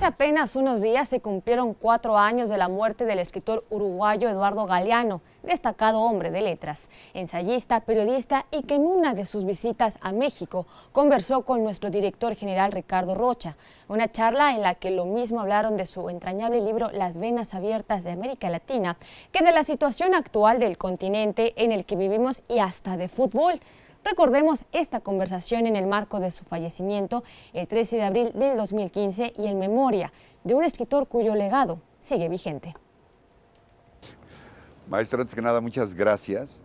Hace apenas unos días se cumplieron 4 años de la muerte del escritor uruguayo Eduardo Galeano, destacado hombre de letras, ensayista, periodista y que en una de sus visitas a México conversó con nuestro director general Ricardo Rocha, una charla en la que lo mismo hablaron de su entrañable libro Las venas abiertas de América Latina, que de la situación actual del continente en el que vivimos y hasta de fútbol. Recordemos esta conversación en el marco de su fallecimiento el 13 de abril del 2015 y en memoria de un escritor cuyo legado sigue vigente. Maestro, antes que nada, muchas gracias,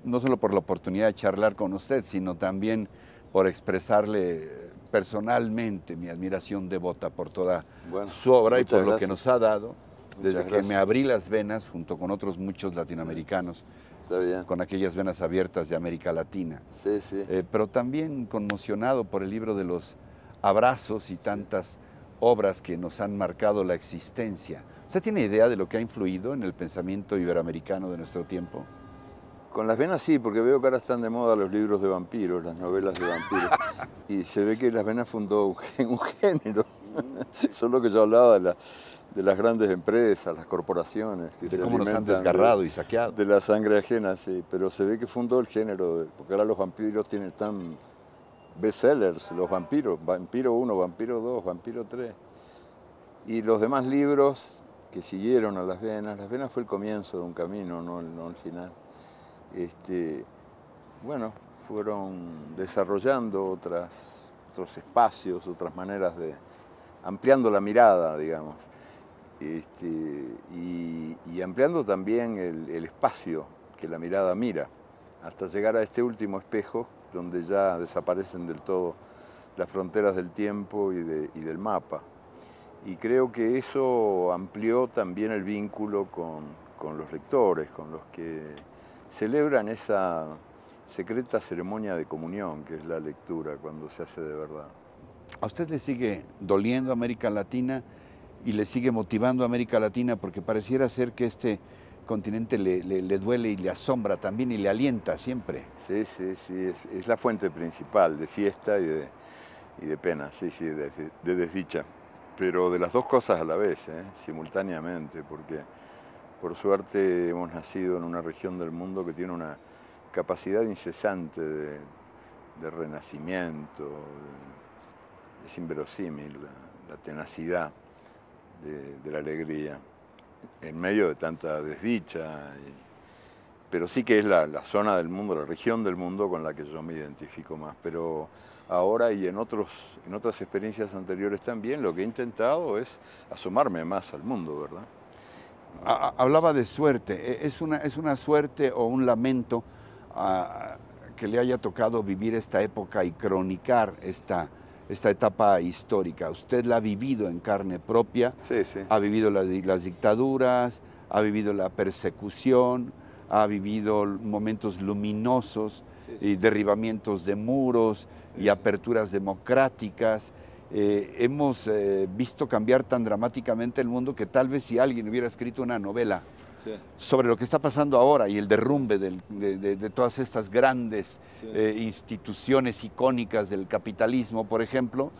no solo por la oportunidad de charlar con usted, sino también por expresarle personalmente mi admiración devota por toda su obra y por lo que nos ha dado desde que me abrí las venas junto con otros muchos latinoamericanos. Está bien. Con aquellas venas abiertas de América Latina. Sí, sí. Pero también conmocionado por el libro de los abrazos y tantas obras que nos han marcado la existencia. ¿Usted tiene idea de lo que ha influido en el pensamiento iberoamericano de nuestro tiempo? Con las venas sí, porque veo que ahora están de moda los libros de vampiros, las novelas de vampiros. Y se ve que Las venas fundó un género. Solo que yo hablaba de las grandes empresas, las corporaciones. Que de cómo nos han desgarrado y saqueado. De la sangre ajena, sí. Pero se ve que fundó el género, porque ahora los vampiros tienen tan bestsellers, los vampiros. Vampiro 1, Vampiro 2, Vampiro 3. Y los demás libros que siguieron a Las venas fue el comienzo de un camino, no el final. Bueno, fueron desarrollando otros espacios, otras maneras de... ampliando la mirada, digamos. Y ampliando también el espacio que la mirada mira, hasta llegar a este último espejo donde ya desaparecen del todo las fronteras del tiempo y del mapa. Y creo que eso amplió también el vínculo con los lectores, con los que celebran esa secreta ceremonia de comunión que es la lectura cuando se hace de verdad. ¿A usted le sigue doliendo América Latina y le sigue motivando a América Latina? Porque pareciera ser que este continente le duele y le asombra también y le alienta siempre. Sí, es la fuente principal de fiesta y de pena, de desdicha. Pero de las dos cosas a la vez, simultáneamente, porque por suerte hemos nacido en una región del mundo que tiene una capacidad incesante de renacimiento. Es inverosímil la tenacidad de la alegría en medio de tanta desdicha, pero sí que es la zona del mundo, la región del mundo con la que yo me identifico más. Pero ahora y en otras experiencias anteriores también lo que he intentado es asomarme más al mundo, ¿verdad? Hablaba de suerte. ¿Es una suerte o un lamento que le haya tocado vivir esta época y cronicar esta etapa histórica? Usted la ha vivido en carne propia, sí. Ha vivido las dictaduras, ha vivido la persecución, ha vivido momentos luminosos y derribamientos de muros y aperturas democráticas. Hemos visto cambiar tan dramáticamente el mundo que tal vez si alguien hubiera escrito una novela sobre lo que está pasando ahora y el derrumbe de todas estas grandes instituciones icónicas del capitalismo, por ejemplo,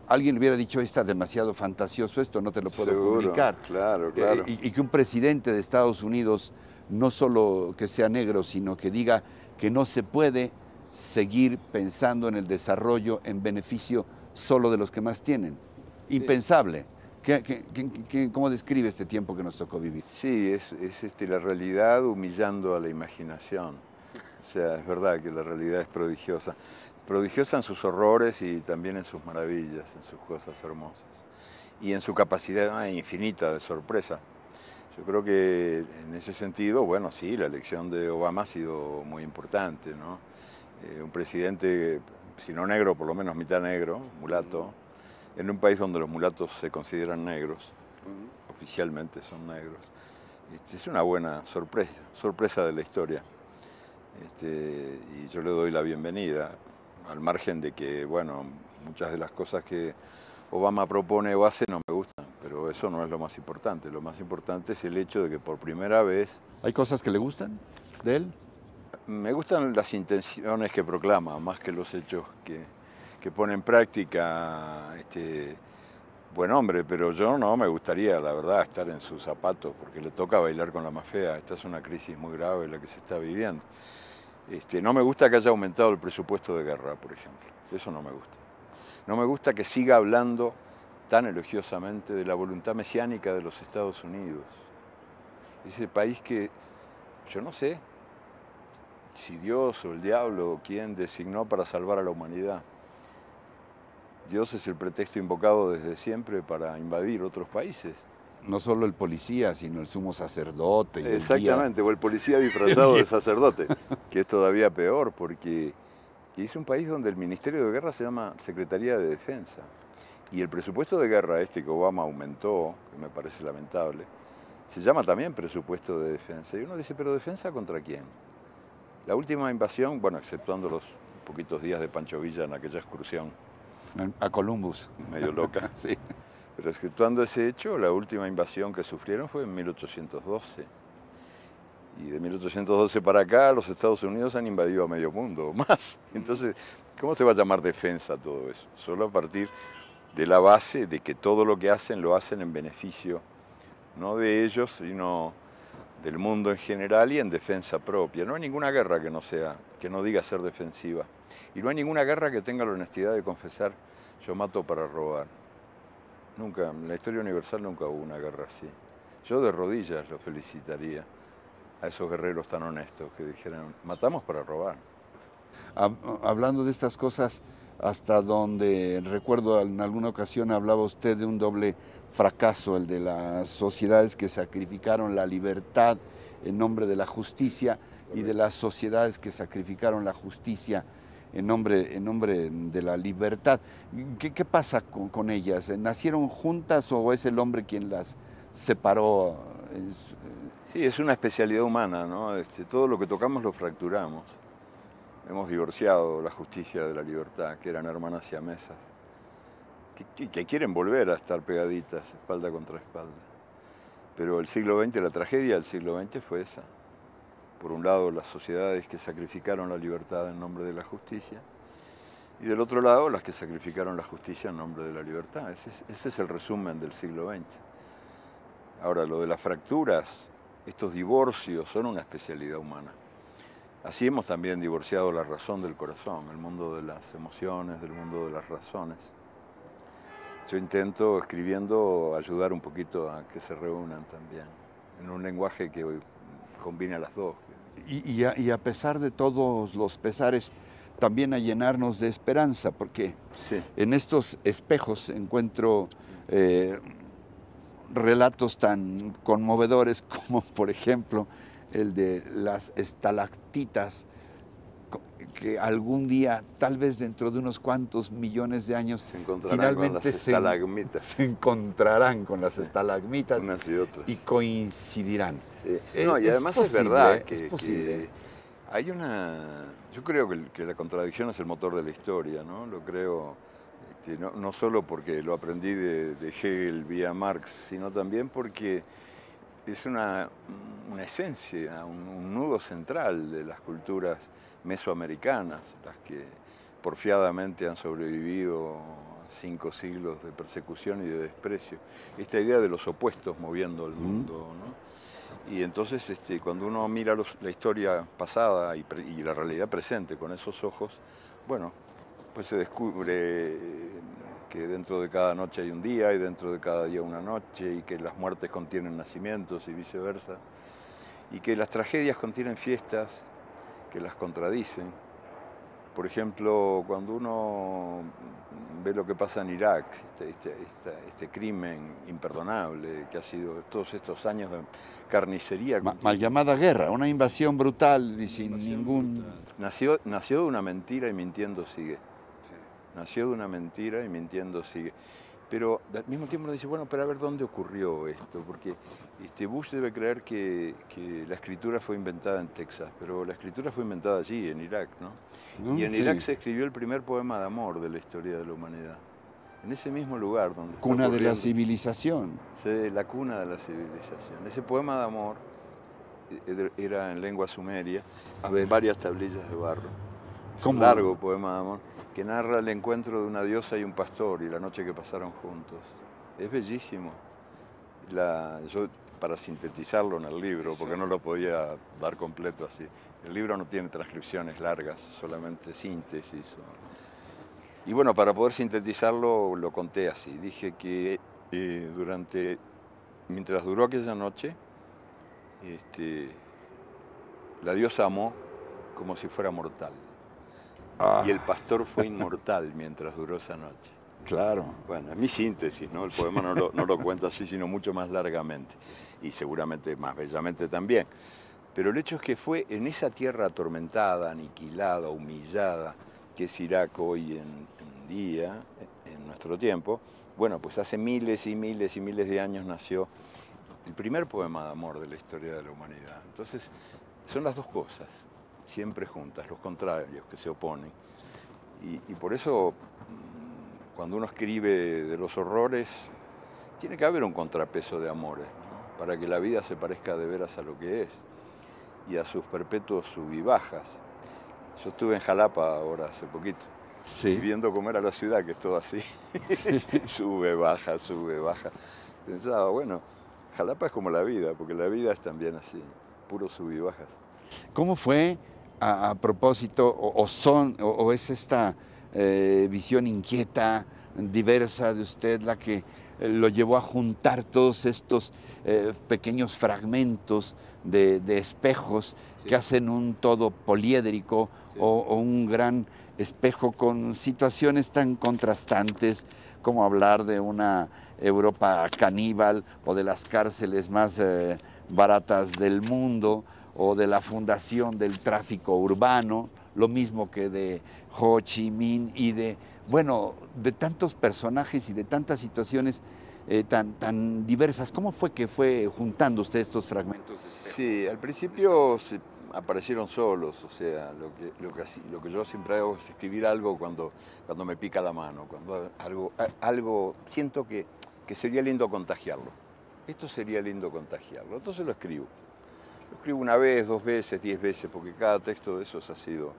alguien hubiera dicho, está demasiado fantasioso esto, no te lo puedo publicar. Claro. Y que un presidente de Estados Unidos no solo que sea negro, sino que diga que no se puede seguir pensando en el desarrollo en beneficio solo de los que más tienen. Impensable. ¿Cómo describe este tiempo que nos tocó vivir? Sí, es la realidad humillando a la imaginación. O sea, es verdad que la realidad es prodigiosa. Prodigiosa en sus horrores y también en sus maravillas, en sus cosas hermosas. Y en su capacidad infinita de sorpresa. Yo creo que en ese sentido, bueno, sí, la elección de Obama ha sido muy importante, ¿no? Un presidente, si no negro, por lo menos mitad negro, mulato, en un país donde los mulatos se consideran negros, oficialmente son negros. Es una buena sorpresa de la historia. Y yo le doy la bienvenida, al margen de que, bueno, muchas de las cosas que Obama propone o hace no me gustan, pero eso no es lo más importante. Lo más importante es el hecho de que por primera vez... ¿Hay cosas que le gustan de él? Me gustan las intenciones que proclama, más que los hechos que que pone en práctica buen hombre, pero yo no me gustaría, la verdad, estar en sus zapatos, porque le toca bailar con la más fea. Esta es una crisis muy grave la que se está viviendo. No me gusta que haya aumentado el presupuesto de guerra, por ejemplo. Eso no me gusta. No me gusta que siga hablando tan elogiosamente de la voluntad mesiánica de los Estados Unidos. Ese país que, yo no sé si Dios o el diablo o quién designó para salvar a la humanidad. Dios es el pretexto invocado desde siempre para invadir otros países. No solo el policía, sino el sumo sacerdote. Y exactamente, o el policía disfrazado de sacerdote, que es todavía peor, porque es un país donde el Ministerio de Guerra se llama Secretaría de Defensa. Y el presupuesto de guerra que Obama aumentó, que me parece lamentable, se llama también presupuesto de defensa. Y uno dice, ¿pero defensa contra quién? La última invasión, bueno, exceptuando los poquitos días de Pancho Villa en aquella excursión. A Columbus. Medio loca. Sí. Pero exceptuando ese hecho, la última invasión que sufrieron fue en 1812. Y de 1812 para acá, los Estados Unidos han invadido a medio mundo, o más. Entonces, ¿cómo se va a llamar defensa todo eso? Solo a partir de la base de que todo lo que hacen lo hacen en beneficio, no de ellos, sino del mundo en general y en defensa propia. No hay ninguna guerra que no diga ser defensiva. Y no hay ninguna guerra que tenga la honestidad de confesar, yo mato para robar. Nunca, en la historia universal nunca hubo una guerra así. Yo de rodillas los felicitaría a esos guerreros tan honestos que dijeran, matamos para robar. Hablando de estas cosas, hasta donde recuerdo en alguna ocasión hablaba usted de un doble fracaso, el de las sociedades que sacrificaron la libertad en nombre de la justicia y de las sociedades que sacrificaron la justicia en nombre de la libertad. ¿Qué pasa con ellas? ¿Nacieron juntas o es el hombre quien las separó? Sí, es una especialidad humana, ¿no? Todo lo que tocamos lo fracturamos. Hemos divorciado la justicia de la libertad, que eran hermanas siamesas, que quieren volver a estar pegaditas, espalda contra espalda. Pero el siglo XX, la tragedia del siglo XX fue esa. Por un lado, las sociedades que sacrificaron la libertad en nombre de la justicia, y del otro lado, las que sacrificaron la justicia en nombre de la libertad. Ese es el resumen del siglo XX. Ahora, lo de las fracturas, estos divorcios, son una especialidad humana. Así hemos también divorciado la razón del corazón, el mundo de las emociones, del mundo de las razones. Yo intento, escribiendo, ayudar un poquito a que se reúnan también, en un lenguaje que hoy combina las dos. Y a pesar de todos los pesares, también a llenarnos de esperanza, porque sí, en estos espejos encuentro relatos tan conmovedores como, por ejemplo, el de las estalactitas, que algún día, tal vez dentro de unos cuantos millones de años, finalmente se encontrarán con las estalagmitas unas y otras, y coincidirán. Sí. No, y además es verdad que hay una... Yo creo que la contradicción es el motor de la historia, ¿no? Lo creo, no solo porque lo aprendí de Hegel vía Marx, sino también porque es una esencia, un nudo central de las culturas mesoamericanas, las que porfiadamente han sobrevivido 5 siglos de persecución y de desprecio. Esta idea de los opuestos moviendo el mundo, ¿no? Y entonces cuando uno mira la historia pasada y la realidad presente con esos ojos, bueno, pues se descubre que dentro de cada noche hay un día y dentro de cada día una noche, y que las muertes contienen nacimientos y viceversa, y que las tragedias contienen fiestas que las contradicen. Por ejemplo, cuando uno ve lo que pasa en Irak, este crimen imperdonable que ha sido todos estos años de carnicería. Mal llamada guerra, una invasión brutal y sin ningún... Nació de una mentira y mintiendo sigue. Nació de una mentira y mintiendo sigue. Pero al mismo tiempo uno dice, bueno, pero a ver dónde ocurrió esto, porque Bush debe creer que la escritura fue inventada en Texas, pero la escritura fue inventada allí, en Irak, ¿no? Y en Irak se escribió el primer poema de amor de la historia de la humanidad. En ese mismo lugar donde... Cuna de la civilización. Sí, la cuna de la civilización. Ese poema de amor era en lengua sumeria, varias tablillas de barro. Es un largo poema de amor que narra el encuentro de una diosa y un pastor y la noche que pasaron juntos. Es bellísimo. Yo, para sintetizarlo en el libro, porque no lo podía dar completo así, el libro no tiene transcripciones largas, solamente síntesis. Y bueno, para poder sintetizarlo lo conté así. Dije que mientras duró aquella noche, la diosa amó como si fuera mortal. Y el pastor fue inmortal mientras duró esa noche. Claro. Bueno, es mi síntesis, ¿no? El poema no lo cuenta así, sino mucho más largamente. Y seguramente más bellamente también. Pero el hecho es que fue en esa tierra atormentada, aniquilada, humillada, que es Irak hoy en día, en nuestro tiempo. Bueno, pues hace miles y miles y miles de años nació el primer poema de amor de la historia de la humanidad. Entonces, son las dos cosas, siempre juntas, los contrarios que se oponen. Y por eso, cuando uno escribe de los horrores, tiene que haber un contrapeso de amores, ¿no? Para que la vida se parezca de veras a lo que es y a sus perpetuos sub y bajas. Yo estuve en Jalapa ahora hace poquito, sí, viendo cómo era la ciudad, que es todo así, sí. Sube, baja, sube, baja. Pensaba, bueno, Jalapa es como la vida, porque la vida es también así, puro sub y bajas. ¿Cómo fue a propósito, o es esta visión inquieta, diversa de usted la que lo llevó a juntar todos estos pequeños fragmentos de espejos que hacen un todo poliédrico o un gran espejo con situaciones tan contrastantes como hablar de una Europa caníbal o de las cárceles más baratas del mundo o de la fundación del tráfico urbano, lo mismo que de Ho Chi Minh y de tantos personajes y de tantas situaciones tan diversas? ¿Cómo fue que fue juntando usted estos fragmentos? Sí, al principio aparecieron solos, o sea, lo que yo siempre hago es escribir algo cuando me pica la mano, cuando algo siento que sería lindo contagiarlo. Esto sería lindo contagiarlo, entonces lo escribo. Lo escribo una vez, 2 veces, 10 veces, porque cada texto de esos ha sido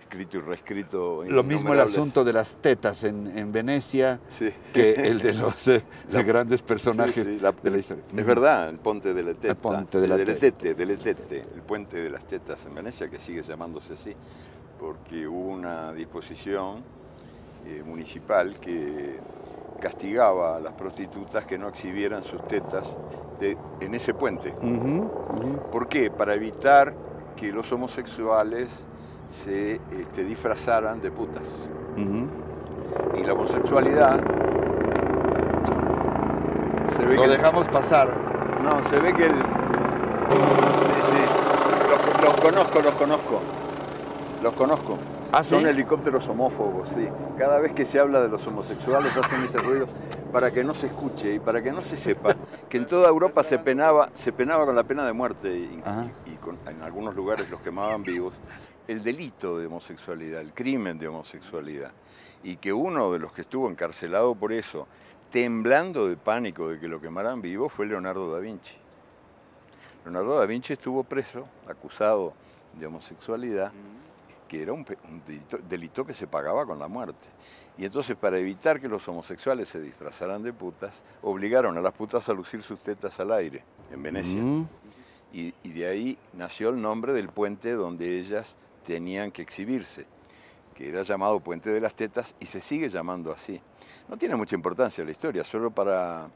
escrito y reescrito. Lo mismo el asunto de las tetas en Venecia, sí, que el de los grandes personajes sí, de la historia. Es verdad, el Ponte de la Teta, el Ponte de la Teta. el Puente de las Tetas en Venecia, que sigue llamándose así, porque hubo una disposición municipal que castigaba a las prostitutas que no exhibieran sus tetas en ese puente. ¿Por qué? Para evitar que los homosexuales se disfrazaran de putas. Y la homosexualidad se ve lo dejamos pasar. No, se ve que sí, los conozco. ¿Ah, sí? Son helicópteros homófobos, sí. Cada vez que se habla de los homosexuales hacen ese ruido para que no se escuche y para que no se sepa que en toda Europa se penaba con la pena de muerte y en algunos lugares los quemaban vivos, el delito de homosexualidad, el crimen de homosexualidad. Y que uno de los que estuvo encarcelado por eso, temblando de pánico de que lo quemaran vivo, fue Leonardo da Vinci. Leonardo da Vinci estuvo preso, acusado de homosexualidad, que era un delito que se pagaba con la muerte. Y entonces, para evitar que los homosexuales se disfrazaran de putas, obligaron a las putas a lucir sus tetas al aire, en Venecia. Y de ahí nació el nombre del puente donde ellas tenían que exhibirse, que era llamado Puente de las Tetas y se sigue llamando así. No tiene mucha importancia la historia, solo para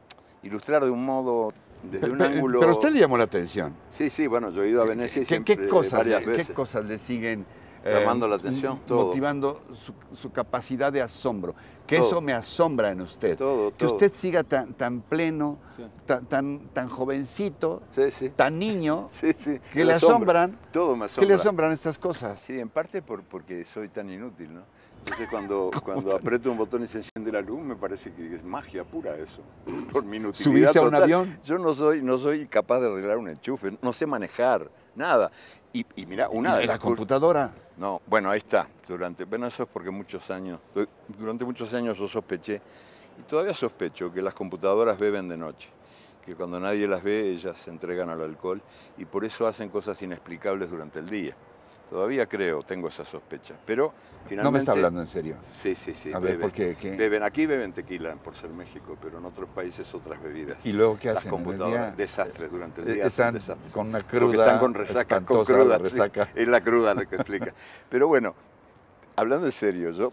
ilustrar de un modo, desde un ángulo... Pero a usted le llamó la atención. Sí, bueno, yo he ido a Venecia y siempre varias veces. ¿Qué cosas le siguen llamando la atención? Todo. Motivando su capacidad de asombro? Que todo. Eso me asombra en usted. Todo. Que usted siga tan pleno, tan jovencito, tan niño, que le asombran. Todo me asombra. Que le asombran estas cosas. Sí, en parte porque soy tan inútil, ¿no? Entonces cuando aprieto un botón y se enciende la luz, me parece que es magia pura eso, por mi inutilidad. ¿Subirse a un avión? Yo no soy capaz de arreglar un enchufe, no sé manejar, nada. Y mira, ¿Y la computadora? No, bueno, ahí está. Eso es porque durante muchos años yo sospeché, y todavía sospecho, que las computadoras beben de noche, que cuando nadie las ve, ellas se entregan al alcohol, y por eso hacen cosas inexplicables durante el día. Todavía creo, tengo esa sospecha. Pero finalmente... No me está hablando en serio. Sí, sí, sí. A ver, ¿por qué? Beben, aquí beben tequila por ser México, pero en otros países otras bebidas. ¿Y luego qué Las hacen? computadoras, desastres durante el día. Están desastres. con una Porque cruda, están con resaca, con cruda. la resaca. Sí, es la cruda lo que explica. Pero bueno, hablando en serio, yo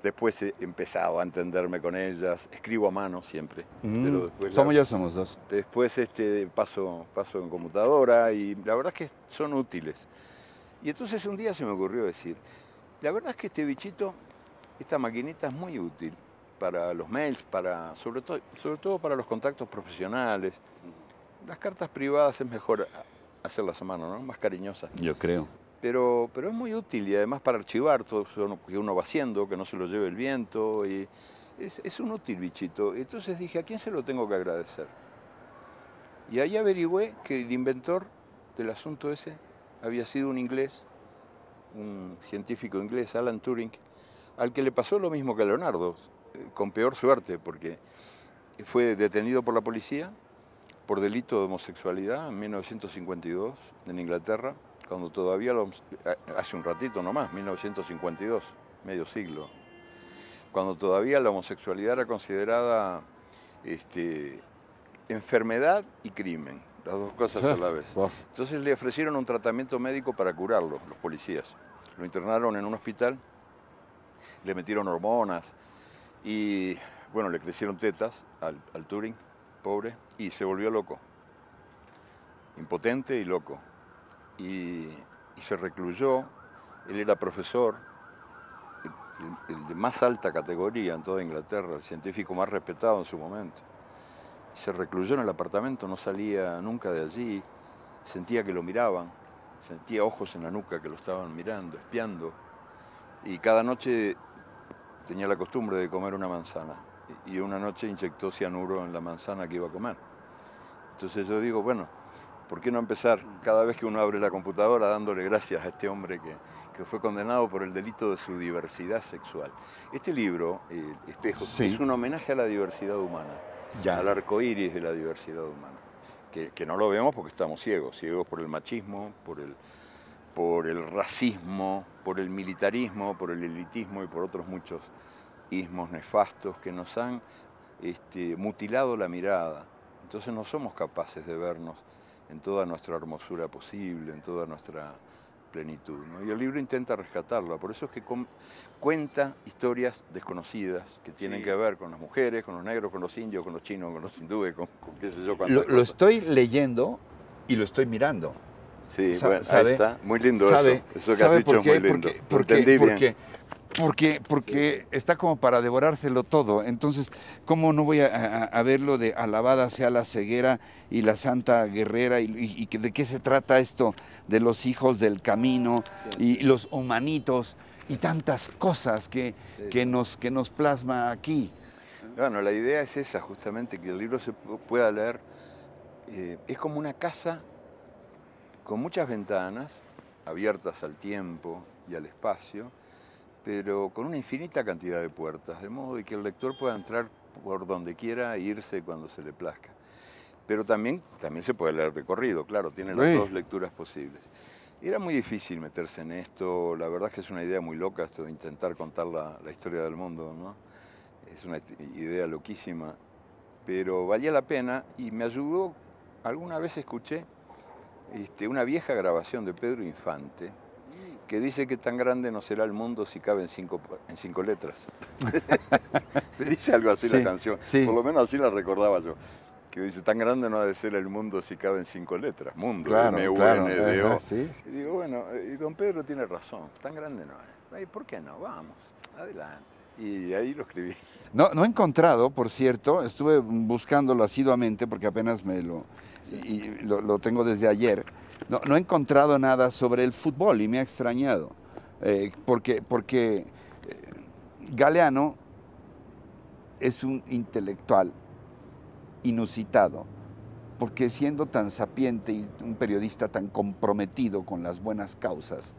después he empezado a entenderme con ellas, escribo a mano siempre. Pero después Ya somos dos. Después paso en computadora y la verdad es que son útiles. Y entonces un día se me ocurrió decir, la verdad es que este bichito, esta maquinita es muy útil para los mails, sobre todo para los contactos profesionales. Las cartas privadas es mejor hacerlas a mano, ¿no? Más cariñosas. Yo creo. Pero es muy útil y además para archivar todo eso que uno va haciendo, que no se lo lleve el viento. Y es un útil bichito. Entonces dije, ¿a quién se lo tengo que agradecer? Y ahí averigüé que el inventor del asunto ese había sido un inglés, un científico inglés, Alan Turing, al que le pasó lo mismo que a Leonardo, con peor suerte, porque fue detenido por la policía por delito de homosexualidad en 1952 en Inglaterra, cuando todavía, hace un ratito nomás, 1952, medio siglo, cuando todavía la homosexualidad era considerada enfermedad y crimen, las dos cosas a la vez. Entonces le ofrecieron un tratamiento médico para curarlo, los policías. Lo internaron en un hospital, le metieron hormonas y, bueno, le crecieron tetas al Turing, pobre, y se volvió loco, impotente y loco. Y se recluyó, él era profesor, el de más alta categoría en toda Inglaterra, el científico más respetado en su momento. Se recluyó en el apartamento, no salía nunca de allí, sentía que lo miraban, sentía ojos en la nuca que lo estaban mirando, espiando, y cada noche tenía la costumbre de comer una manzana, y una noche inyectó cianuro en la manzana que iba a comer. Entonces yo digo, bueno, ¿por qué no empezar cada vez que uno abre la computadora dándole gracias a este hombre que fue condenado por el delito de su diversidad sexual? Este libro, Espejo, es un homenaje a la diversidad humana. Al arco iris de la diversidad humana, que no lo vemos porque estamos ciegos por el machismo, por el racismo, por el militarismo, por el elitismo y por otros muchos ismos nefastos que nos han mutilado la mirada. Entonces no somos capaces de vernos en toda nuestra hermosura posible, en toda nuestra plenitud, ¿no? Y el libro intenta rescatarla, por eso es que cuenta historias desconocidas que tienen que ver con las mujeres, con los negros, con los indios, con los chinos, con los hindúes, con qué sé yo. Lo estoy leyendo y lo estoy mirando. Sí, bueno, ahí está, muy lindo eso que has dicho es muy lindo. Porque está como para devorárselo todo. Entonces, ¿cómo no voy a verlo de alabada sea la ceguera y la santa guerrera? ¿Y de qué se trata esto de los hijos del camino y los humanitos y tantas cosas que nos plasma aquí? Bueno, la idea es esa, justamente, que el libro se pueda leer. Es como una casa con muchas ventanas abiertas al tiempo y al espacio, pero con una infinita cantidad de puertas, de modo de que el lector pueda entrar por donde quiera e irse cuando se le plazca. Pero también se puede leer de corrido, claro, tiene las dos lecturas posibles. Era muy difícil meterse en esto, la verdad es que es una idea muy loca esto de intentar contar la historia del mundo, ¿no? Es una idea loquísima, pero valía la pena y me ayudó. Alguna vez escuché una vieja grabación de Pedro Infante que dice que tan grande no será el mundo si cabe en cinco letras. Se dice algo así la canción, por lo menos así la recordaba yo. Que dice, tan grande no ha de ser el mundo si cabe en 5 letras. Mundo, M-U-N-D-O. Y digo, bueno, y don Pedro tiene razón, tan grande no es. ¿Por qué no? Vamos, adelante. Y ahí lo escribí. No he encontrado, por cierto, estuve buscándolo asiduamente porque apenas lo tengo desde ayer. No he encontrado nada sobre el fútbol y me ha extrañado. Porque Galeano es un intelectual inusitado, porque siendo tan sapiente y un periodista tan comprometido con las buenas causas,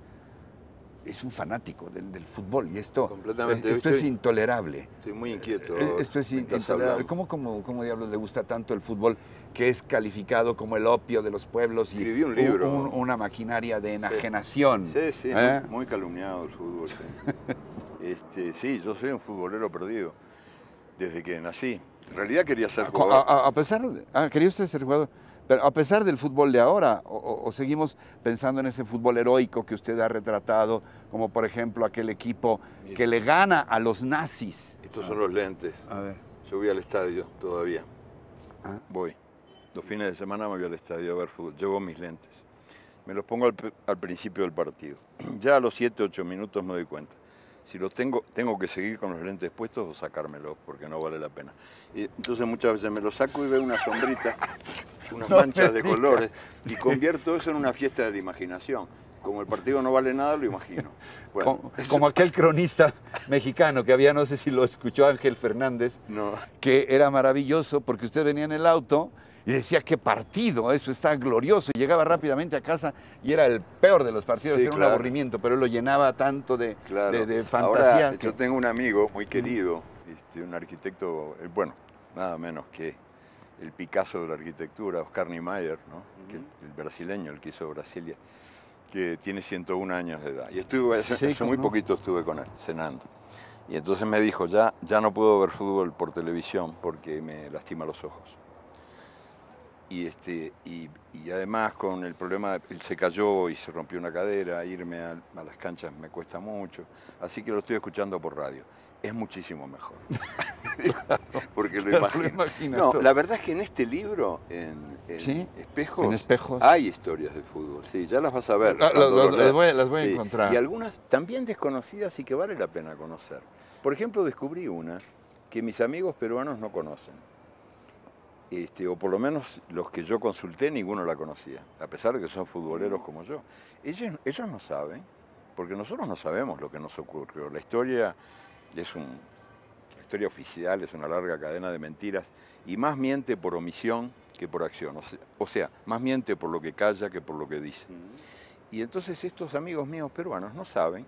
es un fanático del fútbol y esto Completamente. es intolerable. Estoy muy inquieto. Esto es intolerable. ¿Cómo diablos le gusta tanto el fútbol, que es calificado como el opio de los pueblos y escribí un libro, una maquinaria de enajenación? Sí, muy calumniado el fútbol. Sí. Sí, yo soy un futbolero perdido desde que nací. En realidad quería ser jugador. ¿Quería usted ser jugador? Pero a pesar del fútbol de ahora, o seguimos pensando en ese fútbol heroico que usted ha retratado, como por ejemplo aquel equipo que le gana a los nazis. Estos son los lentes. A ver. Yo voy al estadio todavía. Voy. Los fines de semana me voy al estadio a ver fútbol. Llevo mis lentes. Me los pongo al principio del partido. Ya a los 7, 8 minutos me doy cuenta. Si los tengo que seguir con los lentes puestos o sacármelos, porque no vale la pena. Y entonces muchas veces me los saco y veo una sombrita, unas manchas de colores, y convierto eso en una fiesta de la imaginación. Como el partido no vale nada, lo imagino. Bueno, como aquel cronista mexicano que había, no sé si lo escuchó Ángel Fernández, que era maravilloso porque usted venía en el auto y decía, qué partido, eso está glorioso. Y llegaba rápidamente a casa y era el peor de los partidos, era un aburrimiento, pero él lo llenaba tanto de fantasías. Ahora, yo tengo un amigo muy querido, un arquitecto, bueno, nada menos que el Picasso de la arquitectura, Oscar Niemeyer, ¿no? El brasileño, el que hizo Brasilia, que tiene 101 años de edad. Y hace muy poquito estuve con él, cenando. Y entonces me dijo, ya no puedo ver fútbol por televisión porque me lastima los ojos. Y además con el problema, él se cayó y se rompió una cadera, irme a las canchas me cuesta mucho, así que lo estoy escuchando por radio. Es muchísimo mejor. Porque lo imagino. No, la verdad es que en este libro, en Espejos, hay historias de fútbol. Sí, ya las vas a ver. Las voy a encontrar. Y algunas también desconocidas y que vale la pena conocer. Por ejemplo, descubrí una que mis amigos peruanos no conocen. O por lo menos los que yo consulté, ninguno la conocía, a pesar de que son futboleros como yo. Ellos no saben, porque nosotros no sabemos lo que nos ocurrió. La historia la historia oficial es una larga cadena de mentiras y más miente por omisión que por acción. O sea, más miente por lo que calla que por lo que dice. Y entonces estos amigos míos peruanos no saben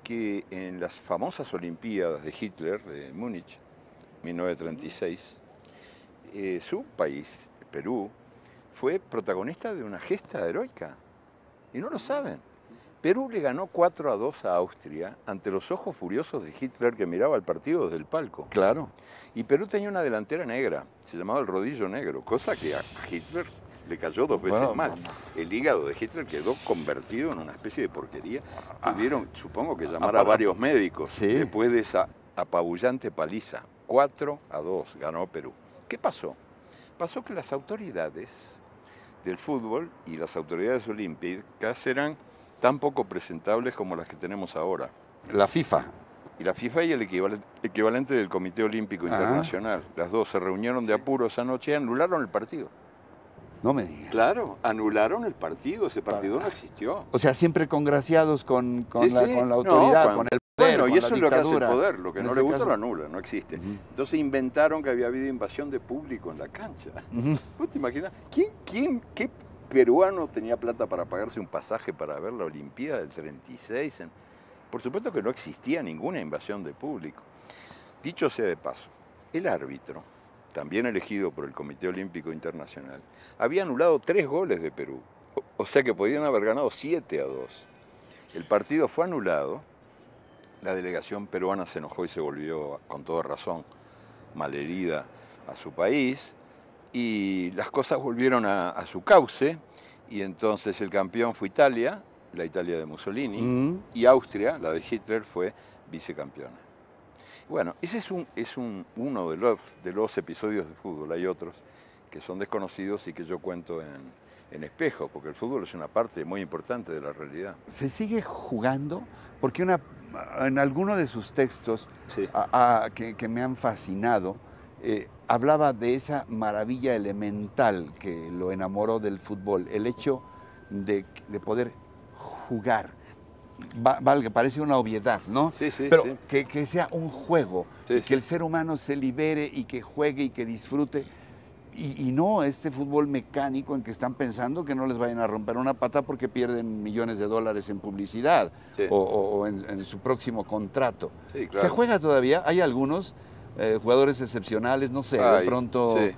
que en las famosas Olimpiadas de Hitler, de Múnich, 1936, su país, Perú, fue protagonista de una gesta heroica. Y no lo saben. Perú le ganó 4-2 a Austria ante los ojos furiosos de Hitler, que miraba el partido desde el palco. Claro. Y Perú tenía una delantera negra, se llamaba el rodillo negro, cosa que a Hitler le cayó 2 veces mal. El hígado de Hitler quedó convertido en una especie de porquería. Tuvieron, supongo que llamar a varios médicos después de esa apabullante paliza. 4-2 ganó Perú. ¿Qué pasó? Pasó que las autoridades del fútbol y las autoridades olímpicas eran tan poco presentables como las que tenemos ahora. La FIFA. Y la FIFA y el equivalente del Comité Olímpico Internacional. Las dos se reunieron de apuro esa noche y anularon el partido. No me digas. Claro, anularon el partido, ese partido no existió. O sea, siempre congraciados con la autoridad, con el poder, bueno, y eso con es la lo que hace el dictadura. poder, lo que no le gusta lo anula, no existe. Entonces inventaron que había habido invasión de público en la cancha. ¿Vos te imaginas? ¿Qué peruano tenía plata para pagarse un pasaje para ver la Olimpiada del 36? Por supuesto que no existía ninguna invasión de público. Dicho sea de paso, el árbitro, también elegido por el Comité Olímpico Internacional, había anulado 3 goles de Perú. O sea que podían haber ganado 7-2. El partido fue anulado, la delegación peruana se enojó y se volvió, con toda razón, malherida a su país, y las cosas volvieron a su cauce, y entonces el campeón fue Italia, la Italia de Mussolini, y Austria, la de Hitler, fue vicecampeona. Bueno, ese es uno de los episodios de fútbol. Hay otros que son desconocidos y que yo cuento en Espejos, porque el fútbol es una parte muy importante de la realidad. ¿Se sigue jugando? Porque en alguno de sus textos que me han fascinado, hablaba de esa maravilla elemental que lo enamoró del fútbol, el hecho de poder jugar. Valga, parece una obviedad, ¿no? Sí, pero sí. Que sea un juego, que el ser humano se libere y que juegue y que disfrute. y no este fútbol mecánico en que están pensando que no les vayan a romper una pata porque pierden millones de dólares en publicidad Sí. o en su próximo contrato. Sí, ¿Se claro. juega todavía? Hay algunos jugadores excepcionales, no sé, de Ay, pronto sí.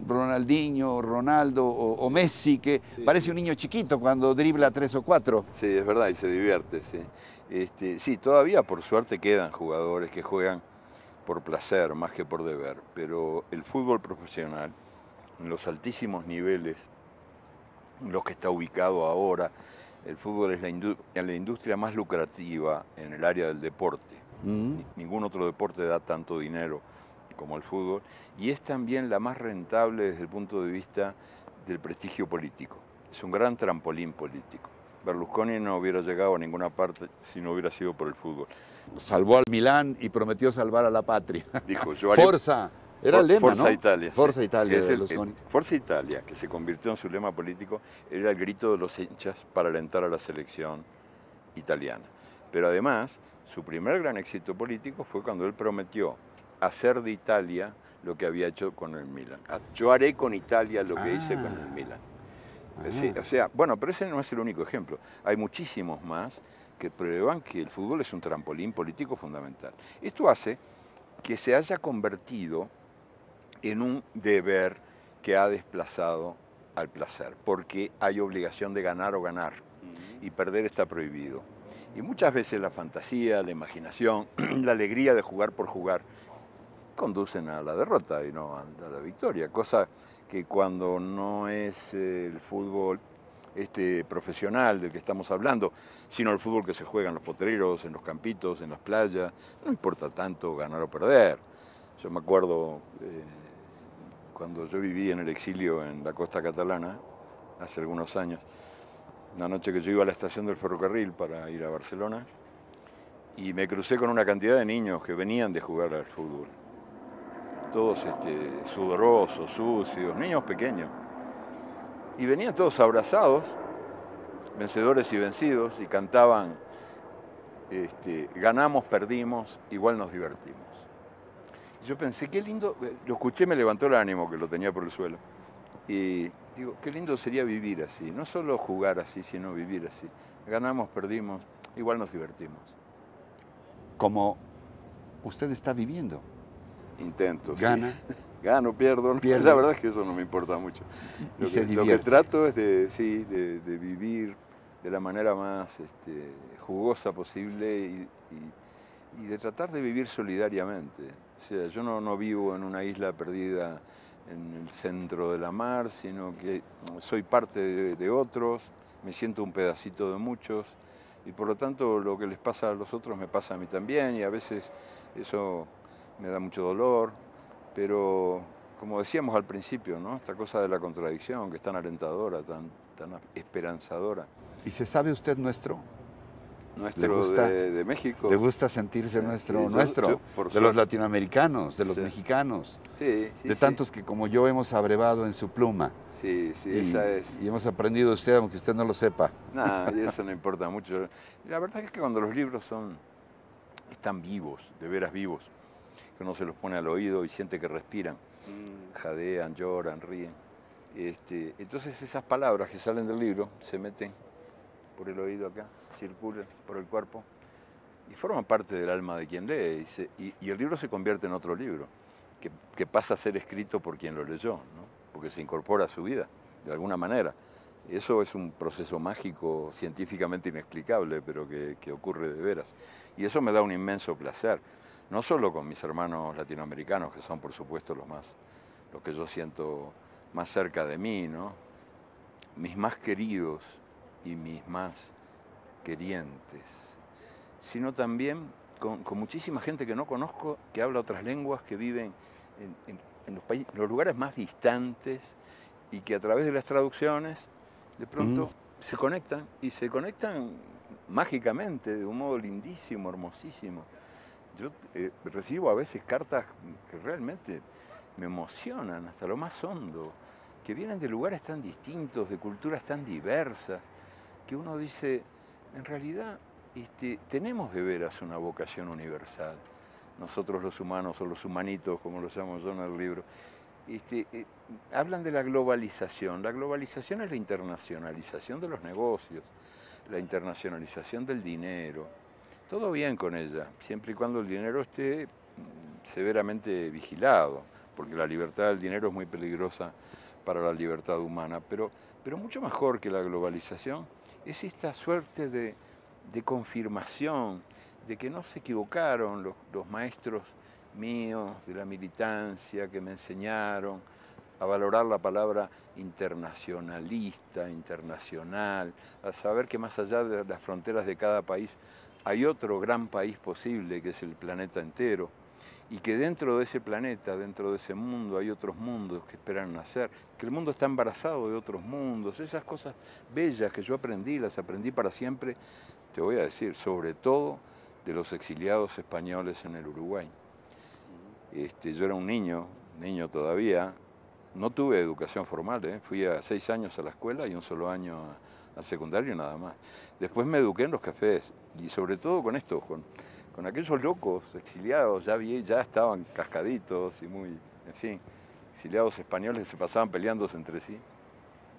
Ronaldinho, Ronaldo o Messi, que Sí, parece sí. un niño chiquito cuando dribla 3 o 4. Sí, es verdad, y se divierte, sí. Sí, todavía por suerte quedan jugadores que juegan por placer más que por deber, pero el fútbol profesional, en los altísimos niveles en los que está ubicado ahora, el fútbol es la industria más lucrativa en el área del deporte. Ningún otro deporte da tanto dinero como el fútbol, y es también la más rentable desde el punto de vista del prestigio político. Es un gran trampolín político. Berlusconi no hubiera llegado a ninguna parte si no hubiera sido por el fútbol. Salvó al Milán y prometió salvar a la patria. Dijo, yo haré... Forza, era el lema, Forza ¿no? Italia. Forza Sí. Italia de El Berlusconi. Forza Italia, que se convirtió en su lema político, era el grito de los hinchas para alentar a la selección italiana. Pero además, su primer gran éxito político fue cuando él prometió hacer de Italia lo que había hecho con el Milan. Yo haré con Italia lo que hice con el Milan. Sí, o sea, bueno, pero ese no es el único ejemplo. Hay muchísimos más que prueban que el fútbol es un trampolín político fundamental. Esto hace que se haya convertido en un deber que ha desplazado al placer, porque hay obligación de ganar o ganar, y perder está prohibido. Y muchas veces la fantasía, la imaginación, la alegría de jugar por jugar, conducen a la derrota y no a la victoria, cosa que cuando no es el fútbol profesional del que estamos hablando, sino el fútbol que se juega en los potreros, en los campitos, en las playas, no importa tanto ganar o perder. Yo me acuerdo cuando yo viví en el exilio en la costa catalana, hace algunos años, una noche que yo iba a la estación del ferrocarril para ir a Barcelona, y me crucé con una cantidad de niños que venían de jugar al fútbol. Todos sudorosos, sucios, niños pequeños. Y venían todos abrazados, vencedores y vencidos, y cantaban, ganamos, perdimos, igual nos divertimos. Y yo pensé, qué lindo, lo escuché, me levantó el ánimo, que lo tenía por el suelo. Y digo, qué lindo sería vivir así, no solo jugar así, sino vivir así. Ganamos, perdimos, igual nos divertimos. Como usted está viviendo. Intento, Gana. Sí. Gano, pierdo. Pierde. La verdad es que eso no me importa mucho. Lo que trato es de vivir de la manera más jugosa posible y de tratar de vivir solidariamente. O sea, yo no vivo en una isla perdida en el centro de la mar, sino que soy parte de otros, me siento un pedacito de muchos, y por lo tanto lo que les pasa a los otros me pasa a mí también, y a veces eso me da mucho dolor, pero como decíamos al principio, ¿no? Esta cosa de la contradicción, que es tan alentadora, tan esperanzadora. ¿Y se sabe usted nuestro? Nuestro gusta, de México. ¿Le gusta sentirse nuestro? Sí, nuestro, de los latinoamericanos, de los mexicanos, sí, de tantos que como yo hemos abrevado en su pluma. Sí, esa es. Y hemos aprendido de usted, aunque usted no lo sepa. Nada, eso no importa mucho. La verdad es que cuando los libros están vivos, de veras vivos, que uno se los pone al oído y siente que respiran, jadean, lloran, ríen. Entonces esas palabras que salen del libro se meten por el oído acá, circulan por el cuerpo y forman parte del alma de quien lee. Y el libro se convierte en otro libro, que pasa a ser escrito por quien lo leyó, ¿no? Porque se incorpora a su vida, de alguna manera. Eso es un proceso mágico, científicamente inexplicable, pero que ocurre de veras. Y eso me da un inmenso placer, no solo con mis hermanos latinoamericanos, que son por supuesto los que yo siento más cerca de mí, ¿no? Mis más queridos y mis más querientes, sino también con muchísima gente que no conozco, que habla otras lenguas, que viven en los lugares más distantes y que a través de las traducciones de pronto se conectan, y se conectan mágicamente, de un modo lindísimo, hermosísimo. Yo recibo a veces cartas que realmente me emocionan hasta lo más hondo, que vienen de lugares tan distintos, de culturas tan diversas, que uno dice, en realidad tenemos de veras una vocación universal, nosotros los humanos, o los humanitos, como lo llamo yo en el libro, hablan de la globalización. La globalización es la internacionalización de los negocios, la internacionalización del dinero. Todo bien con ella, siempre y cuando el dinero esté severamente vigilado, porque la libertad del dinero es muy peligrosa para la libertad humana, pero mucho mejor que la globalización es esta suerte de confirmación de que no se equivocaron los maestros míos de la militancia que me enseñaron a valorar la palabra internacionalista, internacional, a saber que más allá de las fronteras de cada país hay otro gran país posible que es el planeta entero, y que dentro de ese planeta, dentro de ese mundo, hay otros mundos que esperan nacer, que el mundo está embarazado de otros mundos, esas cosas bellas que yo aprendí, las aprendí para siempre, te voy a decir, sobre todo de los exiliados españoles en el Uruguay. Yo era un niño todavía, no tuve educación formal, fui a 6 años a la escuela y un solo año al secundario nada más. Después me eduqué en los cafés y sobre todo con esto, con aquellos locos exiliados, ya estaban cascaditos y muy, en fin, exiliados españoles que se pasaban peleándose entre sí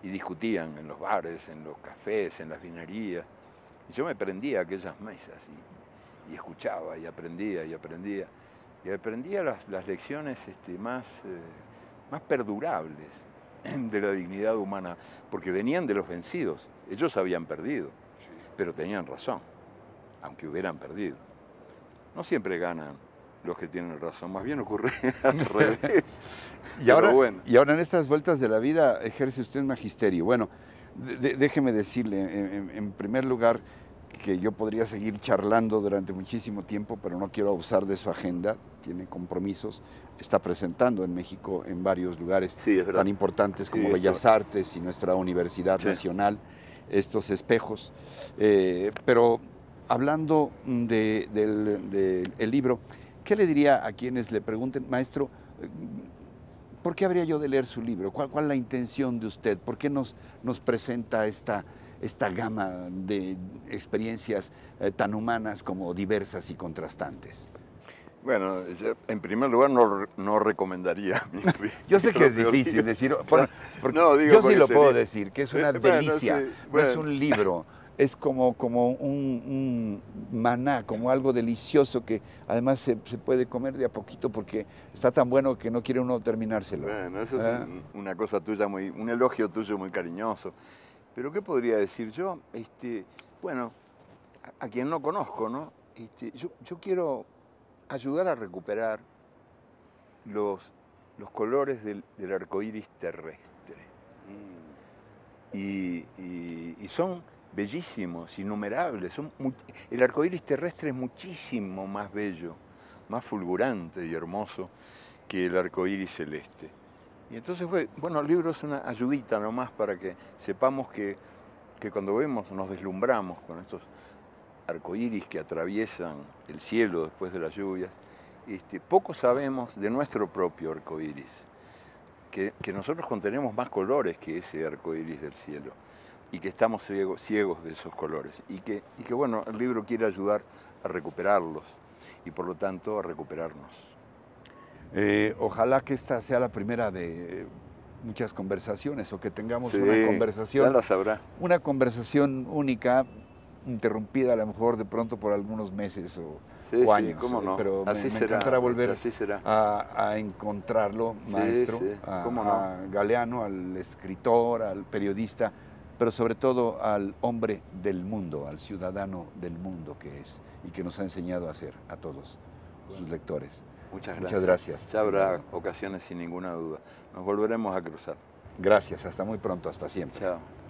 y discutían en los bares, en los cafés, en las vinerías. Y yo me prendía a aquellas mesas y escuchaba y aprendía y aprendía. Y aprendía las lecciones más perdurables de la dignidad humana, porque venían de los vencidos. Ellos habían perdido, pero tenían razón, aunque hubieran perdido. No siempre ganan los que tienen razón, más bien ocurre al revés. Y ahora en estas vueltas de la vida ejerce usted un magisterio. Bueno, déjeme decirle, en primer lugar, que yo podría seguir charlando durante muchísimo tiempo, pero no quiero abusar de su agenda, tiene compromisos, está presentando en México en varios lugares tan importantes como Bellas Artes y nuestra Universidad Nacional, estos espejos. Pero hablando del libro, ¿qué le diría a quienes le pregunten, maestro, ¿por qué habría yo de leer su libro? ¿Cuál es la intención de usted? ¿Por qué nos presenta esta gama de experiencias tan humanas como diversas y contrastantes? Bueno, en primer lugar no recomendaría. Yo sé que es difícil decir, yo sí lo puedo decir, que es una delicia, no es un libro, es como un maná, como algo delicioso que además se puede comer de a poquito porque está tan bueno que no quiere uno terminárselo. Bueno, eso es una cosa tuya, un elogio tuyo muy cariñoso. Pero ¿qué podría decir yo? Bueno, a quien no conozco, ¿no? Yo quiero ayudar a recuperar los colores del arco iris terrestre. Y son bellísimos, innumerables. El arco iris terrestre es muchísimo más bello, más fulgurante y hermoso que el arco iris celeste. Y entonces, bueno, el libro es una ayudita nomás para que sepamos que cuando vemos, nos deslumbramos con estos arcoíris que atraviesan el cielo después de las lluvias, poco sabemos de nuestro propio arcoíris, que nosotros contenemos más colores que ese arcoíris del cielo y que estamos ciegos de esos colores y que bueno, el libro quiere ayudar a recuperarlos y por lo tanto a recuperarnos. Ojalá que esta sea la primera de muchas conversaciones o que tengamos una conversación única, interrumpida a lo mejor de pronto por algunos meses o años. Cómo no. Pero me encantará volver a encontrarlo, maestro, a Galeano, al escritor, al periodista, pero sobre todo al hombre del mundo, al ciudadano del mundo que es y que nos ha enseñado a ser a todos sus lectores. Muchas gracias. Ya habrá ocasiones sin ninguna duda. Nos volveremos a cruzar. Gracias, hasta muy pronto, hasta siempre. Chao.